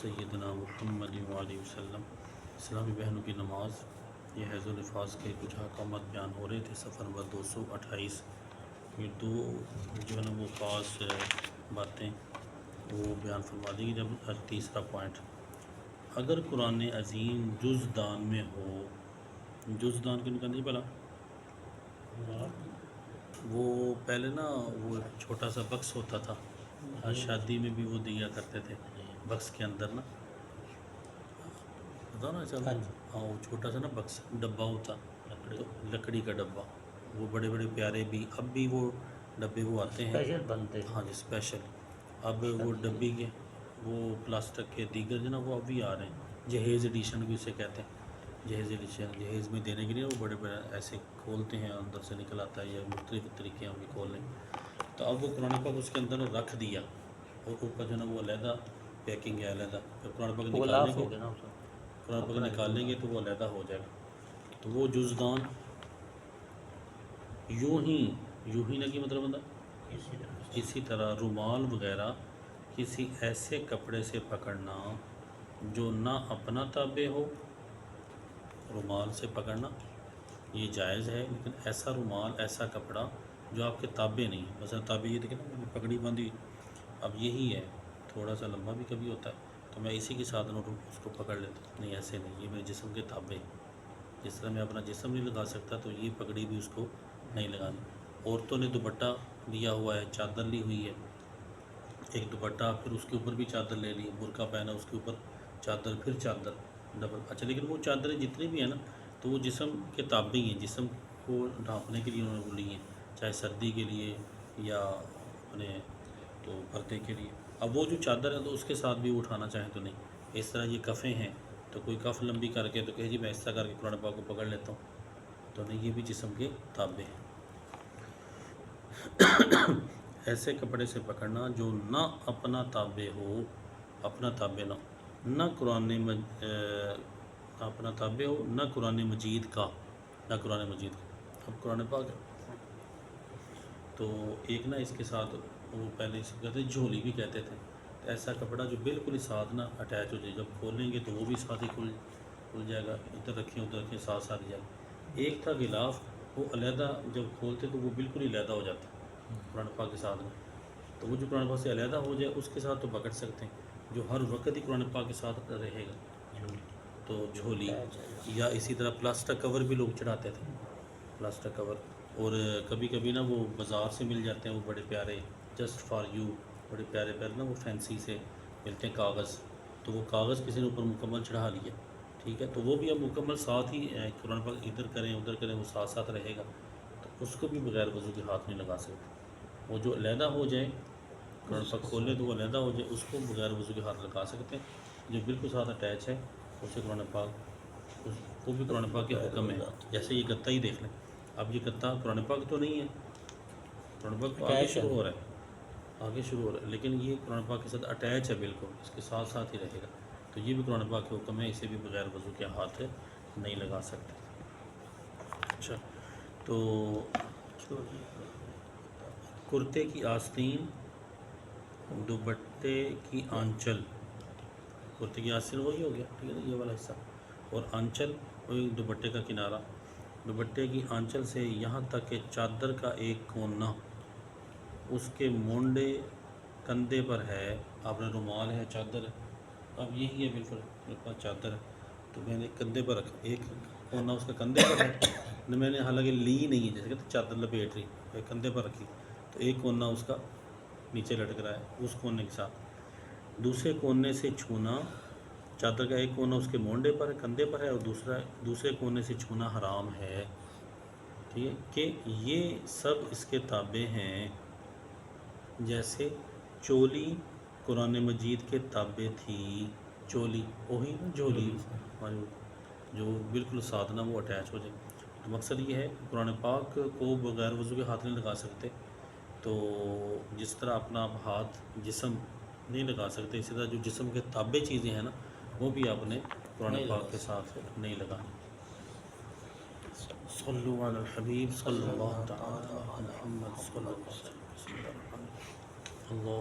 سیدنا محمد وعلیہ وسلم۔ اسلامی بہنوں کی نماز، یہ حیض و نفاس کے کچھ احکامات بیان ہو رہے تھے، صفحہ نمبر 228۔ یہ دو جو ہے نا وہ خاص باتیں وہ بیان فرما دی گئی۔ جب تیسرا پوائنٹ، اگر قرآن عظیم جز دان میں ہو، جز دان کے نکلنے پہلا وہ پہلے نا وہ ایک چھوٹا سا بکس ہوتا تھا، شادی میں بھی وہ دیا کرتے تھے، بکس کے اندر نا پتا نا چل ہاں وہ چھوٹا سا نا بکس ڈبہ ہوتا، تو لکڑی کا ڈبہ، وہ بڑے بڑے پیارے بھی اب بھی وہ ڈبے وہ آتے ہیں ہاں جی اسپیشل۔ اب وہ ڈبی کے وہ پلاسٹک کے دیگر جو نا وہ اب بھی آ رہے ہیں، جہیز ایڈیشن بھی اسے کہتے ہیں، جہیز ایڈیشن، جہیز میں دینے کے لیے وہ بڑے بڑے ایسے کھولتے ہیں، اندر سے نکل آتا ہے، یا مختلف طریقے ہیں ان کے کھولنے۔ تو اب وہ قرآن پاک اس کے اندر رکھ دیا، اور اوپر جو ہے نا وہ علیحدہ پیکنگ ہے علیحدہ، پھر قرآن پاک نکالیں گے، قرآن پاک نکالیں گے تو وہ علیحدہ ہو جائے گا۔ تو وہ جزدان یوں ہی نہ کی مطلب بندہ اسی طرح رومال وغیرہ کسی ایسے کپڑے سے پکڑنا جو نہ اپنا تابع ہو، رومال سے پکڑنا یہ جائز ہے، لیکن ایسا رومال ایسا کپڑا جو آپ کے تابع نہیں ہے، مثلا تابع یہ دیکھیں نا پگڑی باندھی، اب یہی ہے تھوڑا سا لمبا بھی کبھی ہوتا ہے تو میں اسی کے ساتھ اس کو پکڑ لیتا ہوں، نہیں ایسے نہیں، یہ میرے جسم کے تابع، جس طرح میں اپنا جسم نہیں لگا سکتا تو یہ پگڑی بھی اس کو نہیں لگانی۔ عورتوں نے دوپٹہ لیا ہوا ہے، چادر لی ہوئی ہے، ایک دوپٹہ پھر اس کے اوپر بھی چادر لے لی، برقع پہنا اس کے اوپر چادر پھر چادر ڈبل، اچھا لیکن وہ چادریں جتنی بھی ہیں نا تو وہ جسم کے تابع ہی ہیں، جسم کو ڈھانپنے کے لیے انہوں نے وہ لی ہیں، چاہے سردی کے لیے یا اپنے تو پردے کے لیے۔ اب وہ جو چادر ہے تو اس کے ساتھ بھی وہ اٹھانا چاہیں تو نہیں، اس طرح یہ کفیں ہیں تو کوئی کف لمبی کر کے تو کہے جی میں اس طرح کر کے قرآن پاک کو پکڑ لیتا ہوں، تو نہیں، یہ بھی جسم کے تابع ہیں۔ ایسے کپڑے سے پکڑنا جو نہ اپنا تابع ہو، اپنا تابع نہ قرآن اپنا تابع ہو، نہ قرآن مجید کا، نہ قرآن مجید کا۔ اب قرآن پاک تو ایک نا اس کے ساتھ وہ پہلے اس کو کہتے ہیں جھولی بھی کہتے تھے، تو ایسا کپڑا جو بالکل ہی ساتھ نا اٹیچ ہو جائے، جب کھولیں گے تو وہ بھی ساتھ ہی کھل جائے گا، ادھر رکھیں ادھر رکھیں ساتھ ساتھ جائے گا۔ ایک تھا غلاف، وہ علیحدہ جب کھولتے تو وہ بالکل ہی علیحدہ ہو جاتا قرآن پاک کے ساتھ میں، تو وہ جو قرآن پاک سے علیحدہ ہو جائے اس کے ساتھ تو پکڑ سکتے ہیں، جو ہر وقت ہی قرآن پاک کے ساتھ رہے گا تو جھولی، یا اسی طرح پلاسٹک کور بھی لوگ چڑھاتے تھے، پلاسٹک کور، اور کبھی کبھی نا وہ بازار سے مل جاتے ہیں وہ بڑے پیارے، جسٹ فار یو، بڑے پیارے پیارے نا وہ فینسی سے ملتے ہیں کاغذ، تو وہ کاغذ کسی نے اوپر مکمل چڑھا لیا، ٹھیک ہے، تو وہ بھی اب مکمل ساتھ ہی قرآن پاک ادھر کریں ادھر کریں وہ ساتھ ساتھ رہے گا، تو اس کو بھی بغیر وضو کے ہاتھ نہیں لگا سکتے۔ وہ جو علیحدہ ہو جائے قرآن پاک کھولے تو وہ علیحدہ ہو جائے اس کو بغیر وضو کے ہاتھ لگا سکتے ہیں، جو بالکل ساتھ اٹیچ ہے اسے قرآن پاک اس کو بھی قرآن پاک کے حکم ہے۔ جیسے یہ گتا ہی دیکھ لیں، اب یہ گتا قرآن پاک تو نہیں ہے، قرآن پاک تو آگے شروع ہو رہا ہے، لیکن یہ قرآن پاک کے ساتھ اٹیچ ہے، بالکل اس کے ساتھ ساتھ ہی رہے گا، تو یہ بھی قرآن پاک کے حکم ہے، اسے بھی بغیر وضو کے ہاتھ نہیں لگا سکتے۔ اچھا، تو کرتے کی آستین، دوپٹے کی آنچل، کرتے کی آستین وہی ہو گیا، ٹھیک ہے نا، یہ والا حصہ، اور آنچل وہی دوپٹے کا کنارہ، دوپٹے کی آنچل سے یہاں تک کہ چادر کا ایک کونا اس کے مونڈے کندھے پر ہے، آپ نے رومال ہے چادر ہے، اب یہی ہے بالکل میرے پاس چادر ہے تو میں نے کندھے پر رکھا، ایک کونا اس کا کندھے پر ہے، میں نے حالانکہ لی نہیں ہے، جیسے کہ چادر لپیٹ رہی کندھے پر رکھی، تو ایک کونا اس کا نیچے لٹک رہا ہے اس کونے کے ساتھ، دوسرے کونے سے چھونا، چادر کا ایک کونا اس کے مونڈے پر ہے کندھے پر ہے، اور دوسرے کونے سے چھونا حرام ہے، ٹھیک ہے، کہ یہ سب اس کے تابع ہیں، جیسے چولی قرآن مجید کے تابع تھی، چولی وہی نا جھولی جو بالکل ساتھ نہ وہ اٹیچ ہو جائے، تو مقصد یہ ہے قرآن پاک کو بغیر وضو کے ہاتھ نہیں لگا سکتے، تو جس طرح اپنا آپ ہاتھ جسم نہیں لگا سکتے، اسی طرح جو جسم کے تابع چیزیں ہیں نا وہ بھی آپ نے قرآن پاک کے ساتھ نہیں لگانی۔ صلو علی الحبیب صلی اللہ تعالی محمد صلی اللہ علیہ وسلم۔ اللہ